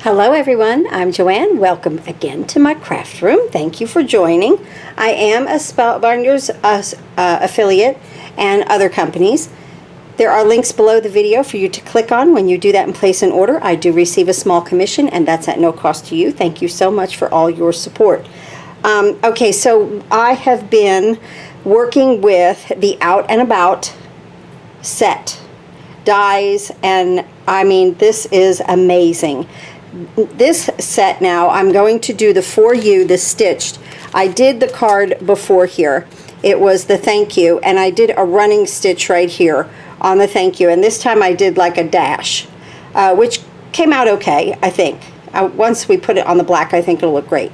Hello everyone, I'm Joanne. Welcome again to my craft room. Thank you for joining. I am a Spellbinders affiliate and other companies. There are links below the video for you to click on when you do that and place an order. I do receive a small commission and that's at no cost to you. Thank you so much for all your support. Okay, so I have been working with the Out and About set dies, and I mean, this is amazing. This set now, I'm going to do the For You, the stitched. I did the card before here. It was the thank you, and I did a running stitch right here on the thank you, and this time I did like a dash, which came out okay, I think. Once we put it on the black, I think it'll look great.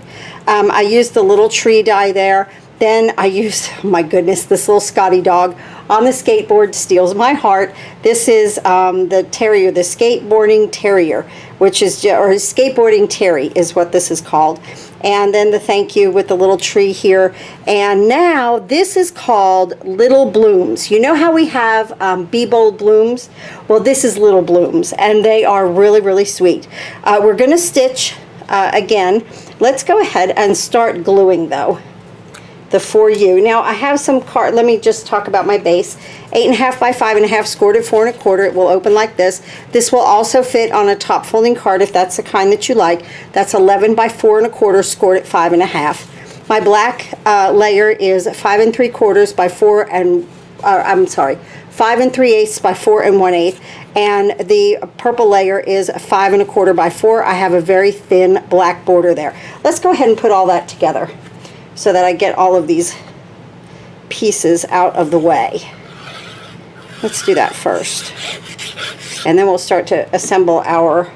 I used the little tree die there. Then I used, oh my goodness, this little Scotty dog on the skateboard steals my heart. This is the terrier, the skateboarding terrier, which is, or skateboarding terry is what this is called. And then the thank you with the little tree here. And now this is called Little Blooms. You know how we have Be Bold Blooms? Well, this is Little Blooms, and they are really, really sweet. We're gonna stitch again. Let's go ahead and start gluing though. The For You. Now I have some card. Let me just talk about my base. 8.5 by 5.5, scored at 4 1/4. It will open like this. This will also fit on a top folding card if that's the kind that you like. That's 11 by 4 1/4, scored at 5 1/2. My black layer is 5 3/4 by 4 and I'm sorry, 5 3/8 by 4 1/8, and the purple layer is 5 1/4 by 4. I have a very thin black border there. Let's go ahead and put all that together, so that I get all of these pieces out of the way. Let's do that first. And then we'll start to assemble our,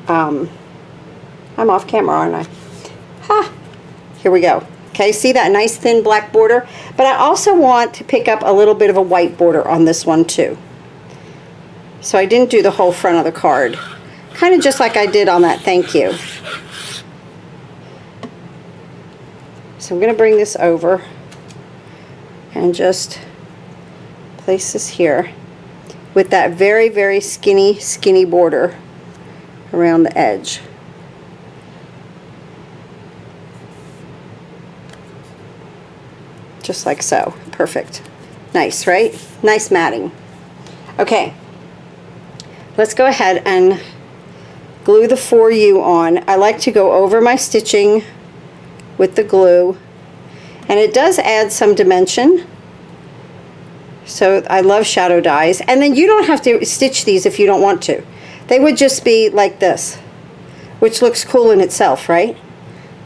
I'm off camera, aren't I? Ha! Here we go. Okay, see that nice thin black border? But I also want to pick up a little bit of a white border on this one too. So I didn't do the whole front of the card. Kind of just like I did on that thank you. So I'm going to bring this over and just place this here with that very, very skinny border around the edge. Just like so. Perfect. Nice, right? Nice matting. Okay. Let's go ahead and glue the For You on. I like to go over my stitching with the glue, and it does add some dimension, so I love shadow dies. And then you don't have to stitch these if you don't want to. They would just be like this, which looks cool in itself, right?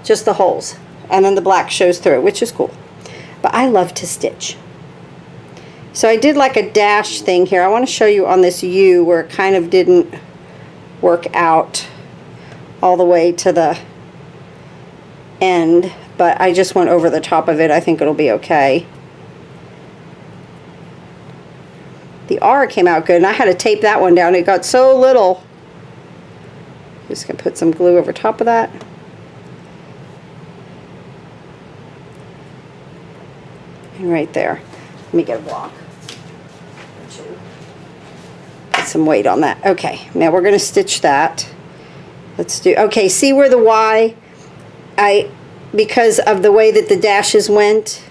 Just the holes, and then the black shows through, which is cool. But I love to stitch, so I did like a dash thing here. I want to show you on this U where it kind of didn't work out all the way to the end, but I just went over the top of it. I think it'll be okay. The R came out good, and I had to tape that one down. It got so little. Just gonna put some glue over top of that. And right there. Let me get a block. Put some weight on that. Okay, now we're gonna stitch that. Let's do, okay, see where the Y, because of the way that the dashes went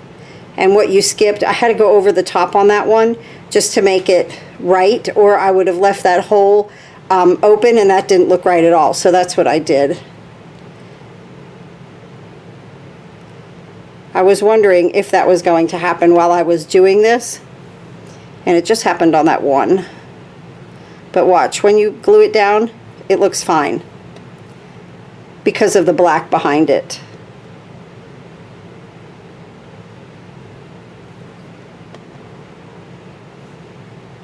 and what you skipped, I had to go over the top on that one just to make it right, or I would have left that hole open, and that didn't look right at all. So that's what I did. I was wondering if that was going to happen while I was doing this, and it just happened on that one. But watch, when you glue it down, it looks fine because of the black behind it.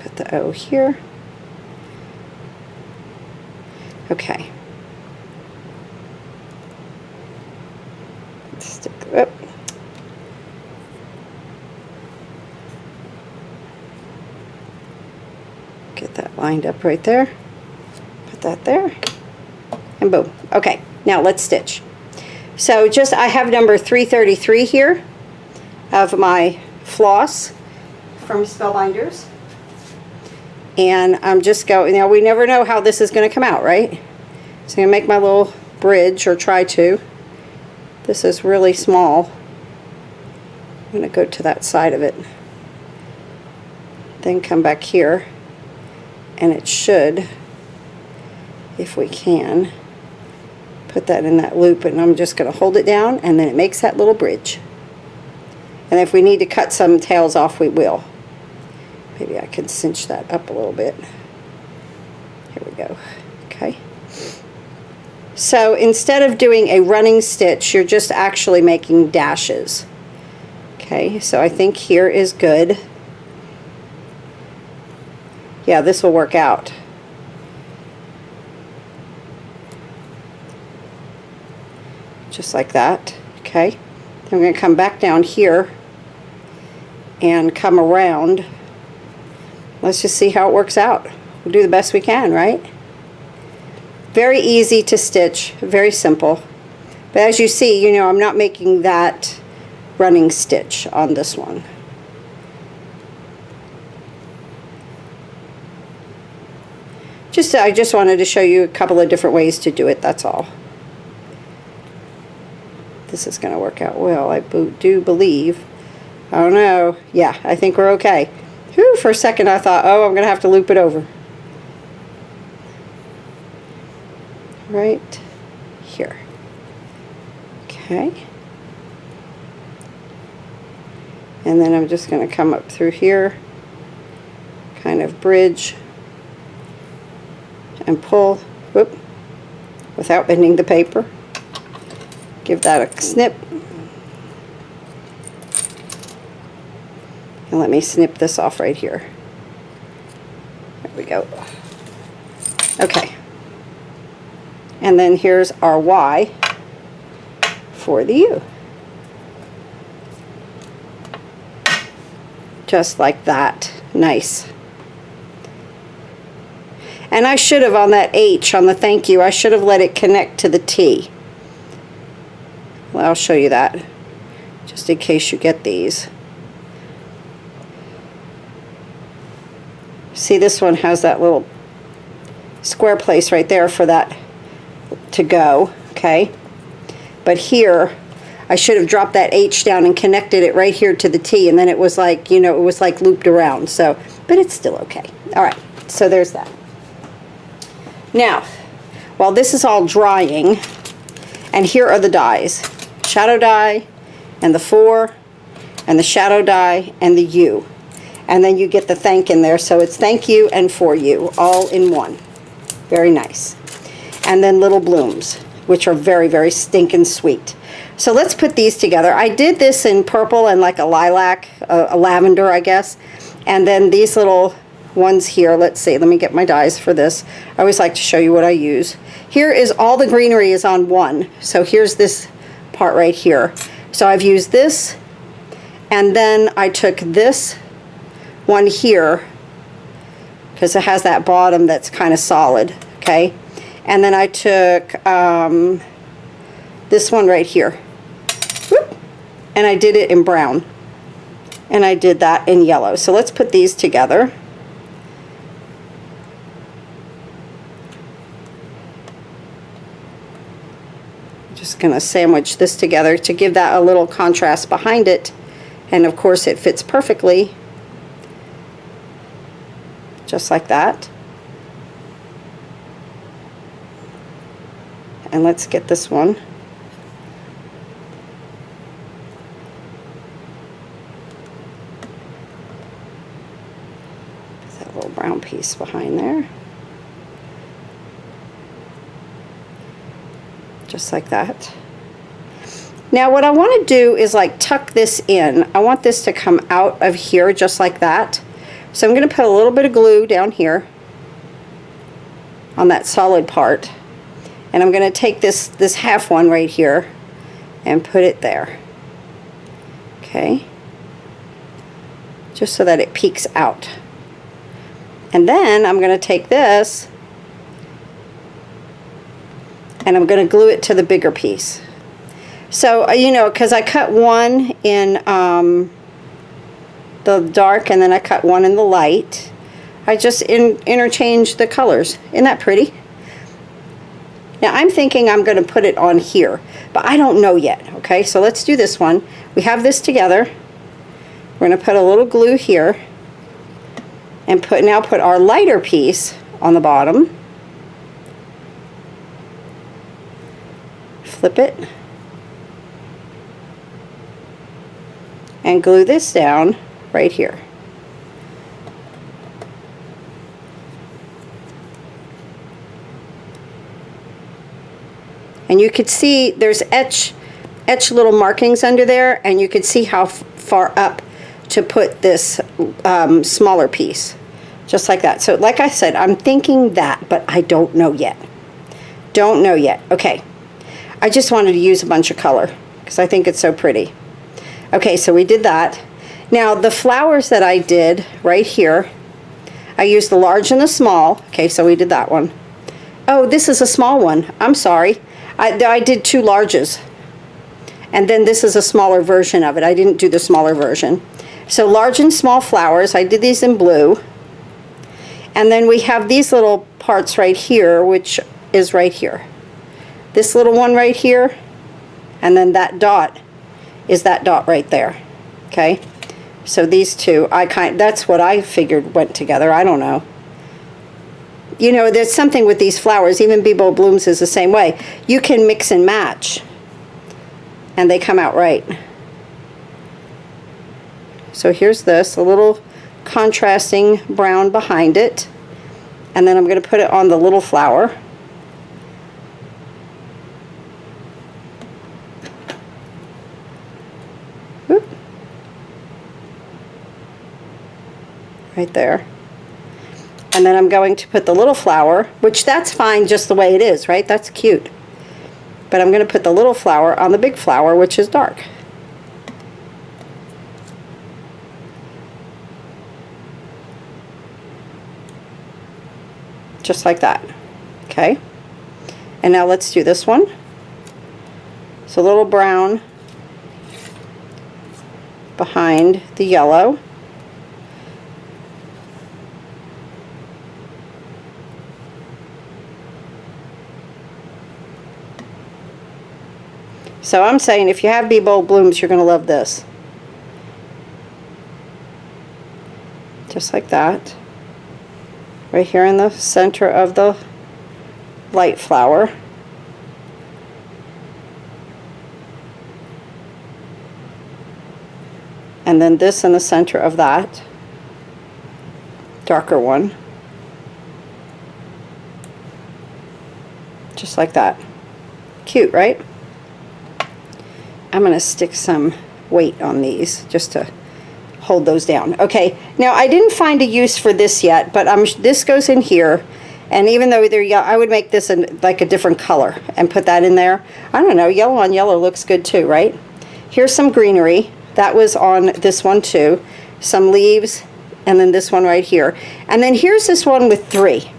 Put the O here. Okay. Stick up. Get that lined up right there. Put that there. And boom. Okay. Now let's stitch. So just, I have number 333 here of my floss from Spellbinders. And I'm just going, now we never know how this is going to come out, right? So I'm going to make my little bridge, or try to. This is really small. I'm going to go to that side of it. Then come back here. And it should, if we can, put that in that loop, and I'm just going to hold it down, and then it makes that little bridge. And if we need to cut some tails off, we will. Maybe I can cinch that up a little bit. Here we go. Okay. So instead of doing a running stitch, you're just actually making dashes. Okay, so I think here is good. Yeah, this will work out. Just like that. Okay. Then I'm going to come back down here and come around. Let's just see how it works out. We'll do the best we can, right? Very easy to stitch, very simple. But as you see, you know, I'm not making that running stitch on this one. I just wanted to show you a couple of different ways to do it, that's all. This is going to work out well, I do believe. I don't know. Yeah, I think we're okay. Whew, for a second I thought, oh, I'm going to have to loop it over. Right here. Okay. And then I'm just going to come up through here, kind of bridge, and pull, whoop, without bending the paper. Give that a snip. And let me snip this off right here. There we go. Okay. And then here's our Y for the U. Just like that. Nice. And I should have, on that H, on the thank you, I should have let it connect to the T. Well, I'll show you that, just in case you get these. See, this one has that little square place right there for that to go, okay? But here, I should have dropped that H down and connected it right here to the T, and then it was like, you know, it was like looped around. So, but it's still okay. All right, so there's that. Now, while this is all drying, and here are the dies. Shadow die, and the 4, and the shadow die, and the U. And then you get the thank in there, so it's thank you and for you, all in one. Very nice. And then little blooms, which are very, very stinking sweet. So let's put these together. I did this in purple and like a lilac, a lavender, I guess. And then these little ones here, let's see, let me get my dies for this. I always like to show you what I use. Here is all the greenery is on one. So here's this part right here. So I've used this, and then I took this one here because it has that bottom that's kind of solid, okay? And then I took this one right here. Whoop, and I did it in brown. And I did that in yellow. So let's put these together. Just gonna sandwich this together to give that a little contrast behind it, and of course it fits perfectly, just like that. And let's get this one. Put that little brown piece behind there. Just like that. Now what I want to do is like tuck this in. I want this to come out of here just like that. So I'm going to put a little bit of glue down here on that solid part. And I'm going to take this half one right here and put it there. Okay. Just so that it peeks out. And then I'm going to take this and I'm going to glue it to the bigger piece. So, you know, because I cut one in the dark and then I cut one in the light. I just interchange the colors. Isn't that pretty? Now I'm thinking I'm going to put it on here, but I don't know yet. Okay, so let's do this one. We have this together. We're going to put a little glue here and now put our lighter piece on the bottom. Flip it and glue this down right here. And you could see there's etch little markings under there, and you could see how far up to put this smaller piece, just like that. So like I said, I'm thinking that, but I don't know yet. Don't know yet. Okay, I just wanted to use a bunch of color because I think it's so pretty. Okay, so we did that. Now the flowers that I did right here, I used the large and the small. Okay, so we did that one. Oh, this is a small one. I'm sorry. I did 2 larges. And then this is a smaller version of it. I didn't do the smaller version. So large and small flowers, I did these in blue. And then we have these little parts right here, which is right here. This little one right here, and then that dot is that dot right there. Okay? So these two, that's what I figured went together. I don't know. You know, there's something with these flowers, even Be Bold Blooms is the same way. You can mix and match, and they come out right. So here's this, a little contrasting brown behind it. And then I'm going to put it on the little flower. Whoop. Right there. And then I'm going to put the little flower, which that's fine just the way it is, right? That's cute. But I'm going to put the little flower on the big flower, which is dark. Just like that. Okay. And now let's do this one. So a little brown behind the yellow. So I'm saying if you have Be Bold Blooms, you're going to love this. Just like that. Right here in the center of the light flower. And then this in the center of that darker one. Just like that. Cute, right? I'm going to stick some weight on these just to hold those down. Okay, now I didn't find a use for this yet, but this goes in here, and even though they're yellow, I would make this like a different color and put that in there. I don't know, yellow on yellow looks good too, right? Here's some greenery. That was on this one too. Some leaves, and then this one right here. And then here's this one with 3.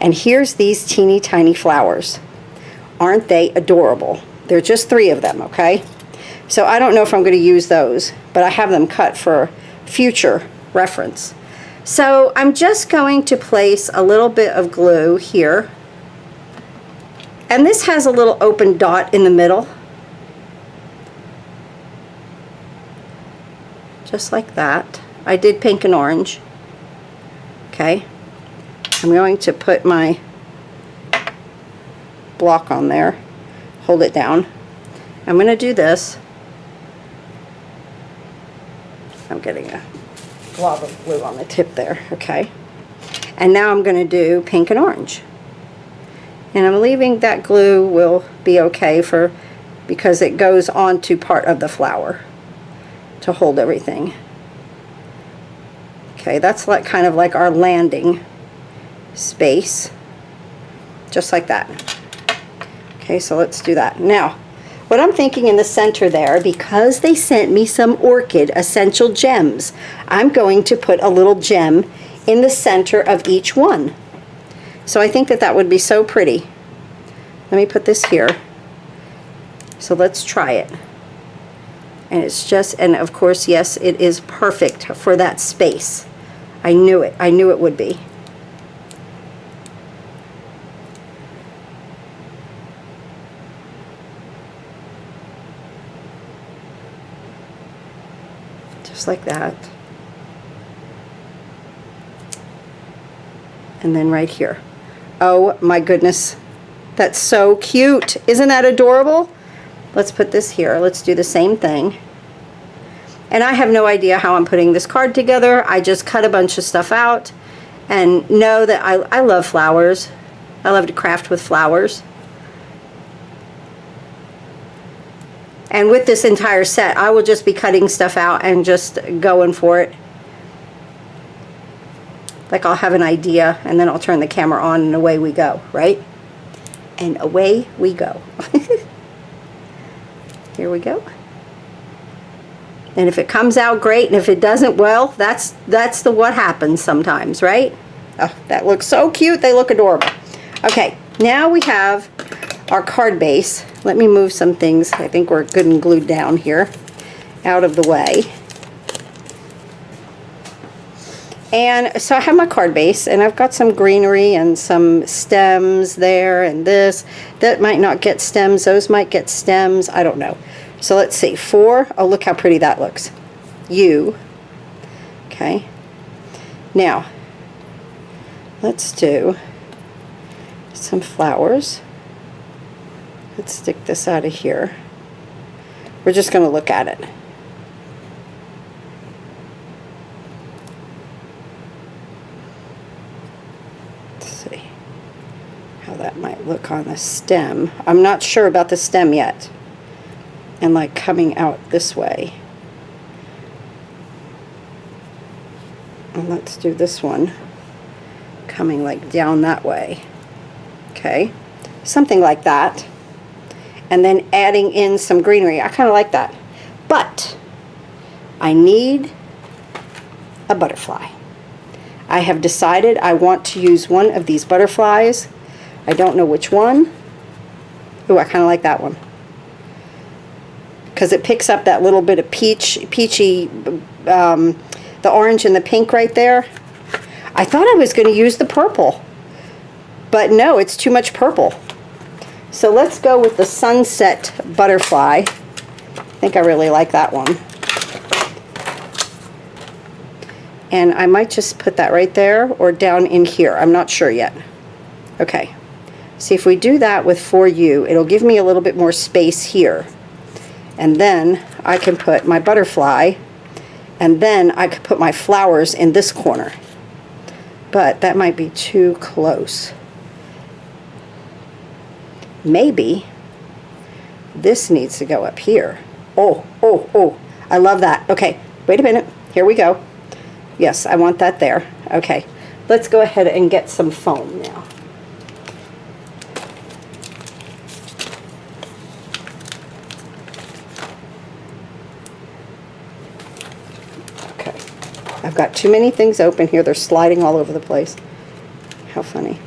And here's these teeny tiny flowers. Aren't they adorable? They're just 3 of them, okay? So I don't know if I'm going to use those, but I have them cut for future reference. So I'm just going to place a little bit of glue here. And this has a little open dot in the middle. Just like that. I did pink and orange. Okay. I'm going to put my block on there. Hold it down. I'm going to do this. I'm getting a glob of glue on the tip there, okay? And now I'm going to do pink and orange. And I'm leaving that glue will be okay because it goes onto part of the flower to hold everything. Okay, that's like kind of like our landing space. Just like that. Okay, so let's do that. Now, what I'm thinking in the center there, because they sent me some Orchid Essential Gems, I'm going to put a little gem in the center of each one. So I think that that would be so pretty. Let me put this here. So let's try it. And it's just, and of course, yes, it is perfect for that space. I knew it. I knew it would be. just like that. And then right here. Oh my goodness, that's so cute. Isn't that adorable? Let's put this here. Let's do the same thing. And I have no idea how I'm putting this card together. I just cut a bunch of stuff out and know that I love flowers. I love to craft with flowers. And with this entire set, I will just be cutting stuff out and just going for it. Like I'll have an idea and then I'll turn the camera on and away we go, right? And away we go. Here we go. And if it comes out great, and if it doesn't, well, that's the what happens sometimes, right? Oh, that looks so cute. They look adorable. Okay, now we have our card base. Let me move some things. I think we're good and glued down here, out of the way. And so I have my card base, and I've got some greenery and some stems there, and this. That might not get stems. Those might get stems. I don't know. So let's see. 4. Oh, look how pretty that looks. U. Okay. Now, let's do some flowers. Let's stick this out of here. We're just going to look at it. Let's see how that might look on the stem. I'm not sure about the stem yet. And like coming out this way. And let's do this one coming like down that way. Okay, something like that. And then adding in some greenery. I kind of like that. But I need a butterfly. I have decided I want to use one of these butterflies. I don't know which one. Ooh, I kind of like that one. Because it picks up that little bit of peachy, the orange and the pink right there. I thought I was going to use the purple. But no, it's too much purple. So let's go with the Sunset Butterfly. I think I really like that one. And I might just put that right there or down in here. I'm not sure yet. Okay. See, if we do that with 4U, it'll give me a little bit more space here. And then I can put my butterfly, and then I could put my flowers in this corner. But that might be too close. Maybe this needs to go up here. Oh, oh, oh, I love that. Okay, wait a minute. Here we go. Yes, I want that there. Okay, let's go ahead and get some foam now. I've got too many things open here. They're sliding all over the place. How funny.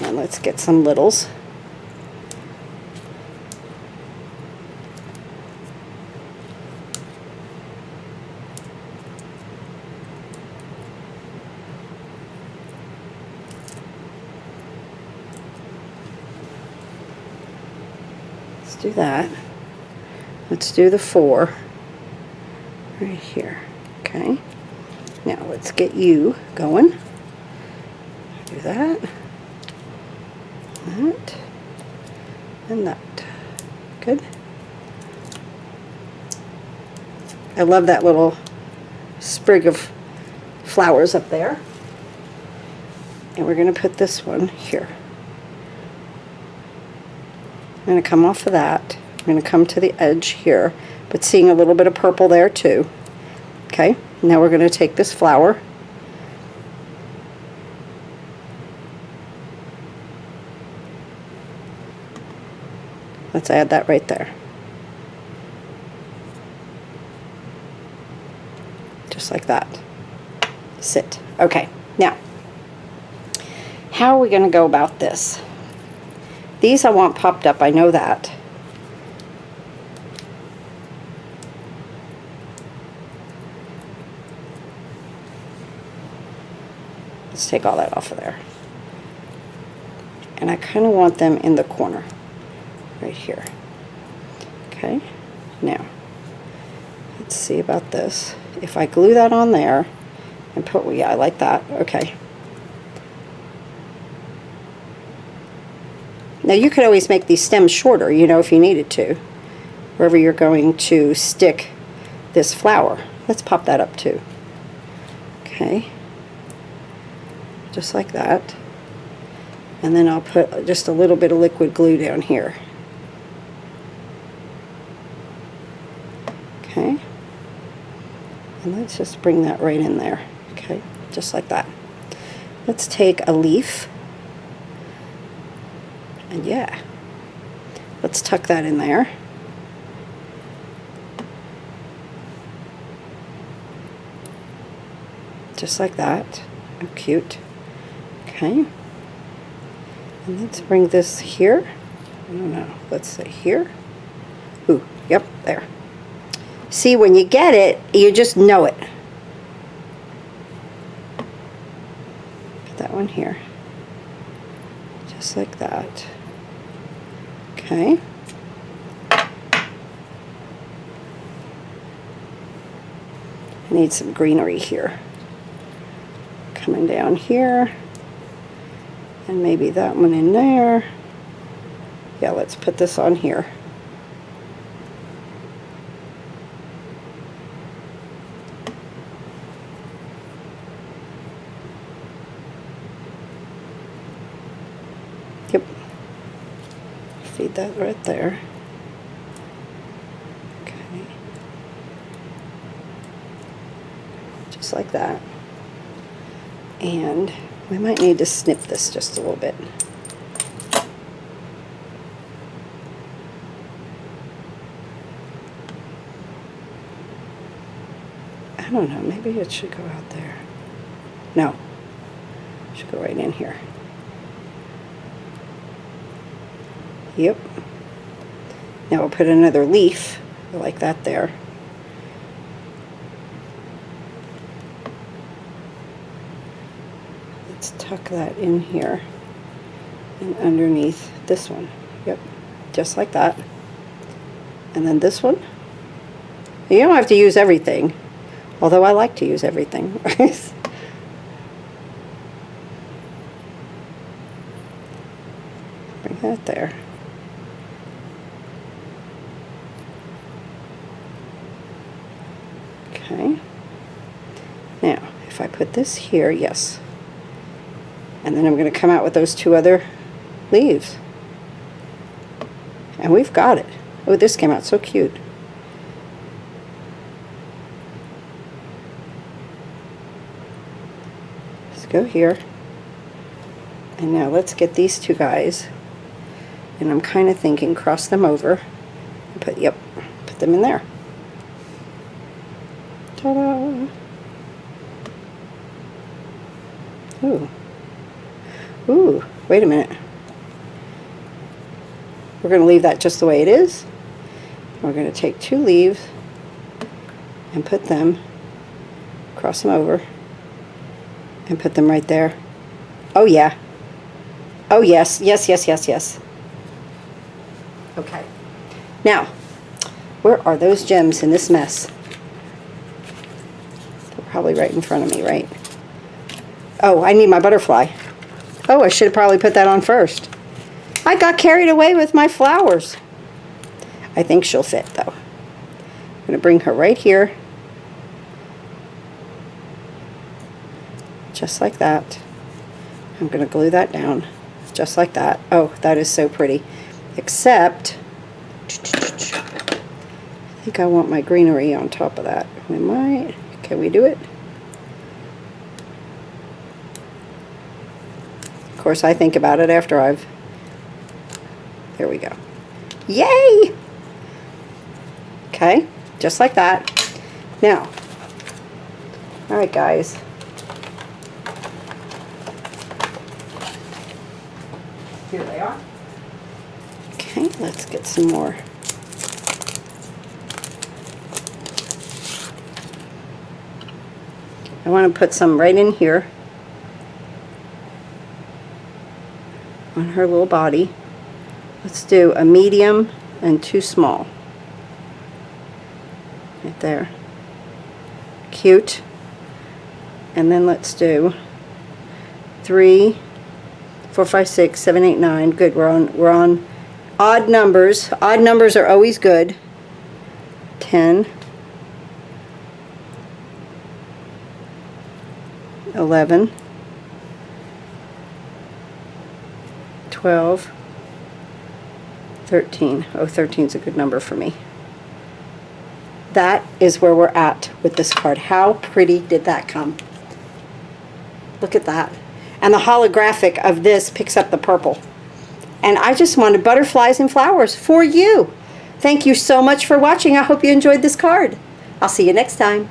And let's get some littles. Let's do that. Let's do the 4 right here. Okay, now let's get you going. Do that, that, and that. Good. I love that little sprig of flowers up there. And we're going to put this one here. I'm going to come off of that. I'm going to come to the edge here, but seeing a little bit of purple there too. Okay, now we're going to take this flower let's add that right there. Just like that. Sit. Okay, now, how are we going to go about this? These I want popped up, I know that. Let's take all that off of there. And I kind of want them in the corner, right here. Okay, now, let's let's see about this. If I glue that on there and put, yeah, I like that. Okay. Now you could always make these stems shorter, you know, if you needed to, wherever you're going to stick this flower. Let's pop that up too. Okay. Just like that. And then I'll put just a little bit of liquid glue down here. Okay. And let's just bring that right in there. Okay, just like that. Let's take a leaf. And yeah, let's tuck that in there. Just like that. Oh, cute. Okay. And let's bring this here. I don't know. Let's say here. Ooh, yep, there. See, when you get it, you just know it. Put that one here. Just like that. Okay. I need some greenery here. Coming down here. And maybe that one in there. Yeah, let's put this on here. Yep. Feed that right there. Okay. Just like that. And we might need to snip this just a little bit. I don't know, maybe it should go out there. No, it should go right in here. Yep. Now we'll put another leaf like that there. Let's tuck that in here and underneath this one. Yep, just like that. And then this one. You don't have to use everything, although I like to use everything. Bring that there. Okay. Now, if I put this here, yes. And then I'm going to come out with those two other leaves. And we've got it. Oh, this came out so cute. Let's go here. And now let's get these two guys. And I'm kind of thinking cross them over. And put, yep, put them in there. Ta-da! Ooh. Ooh, wait a minute. We're going to leave that just the way it is. We're going to take two leaves and put them, cross them over, and put them right there. Oh yeah. Oh yes, yes, yes, yes, yes. Okay. Now, where are those gems in this mess? They're probably right in front of me, right? Oh, I need my butterfly. Oh, I should have probably put that on first. I got carried away with my flowers. I think she'll fit, though. I'm going to bring her right here. Just like that. I'm going to glue that down. Just like that. Oh, that is so pretty. Except, I think I want my greenery on top of that. We might. Can we do it? Of course, I think about it after I've... There we go. Yay! Okay, just like that. Now, all right, guys. Here they are. Okay, let's get some more. I want to put some right in here on her little body. Let's do a medium and two small. Right there. Cute. And then let's do 3, 4, 5, 6, 7, 8, 9. Good. We're on odd numbers. Odd numbers are always good. 10, 11, 12, 13. Oh, 13 is a good number for me. That is where we're at with this card. How pretty did that come? Look at that. And the holographic of this picks up the purple. And I just wanted butterflies and flowers for you. Thank you so much for watching. I hope you enjoyed this card. I'll see you next time.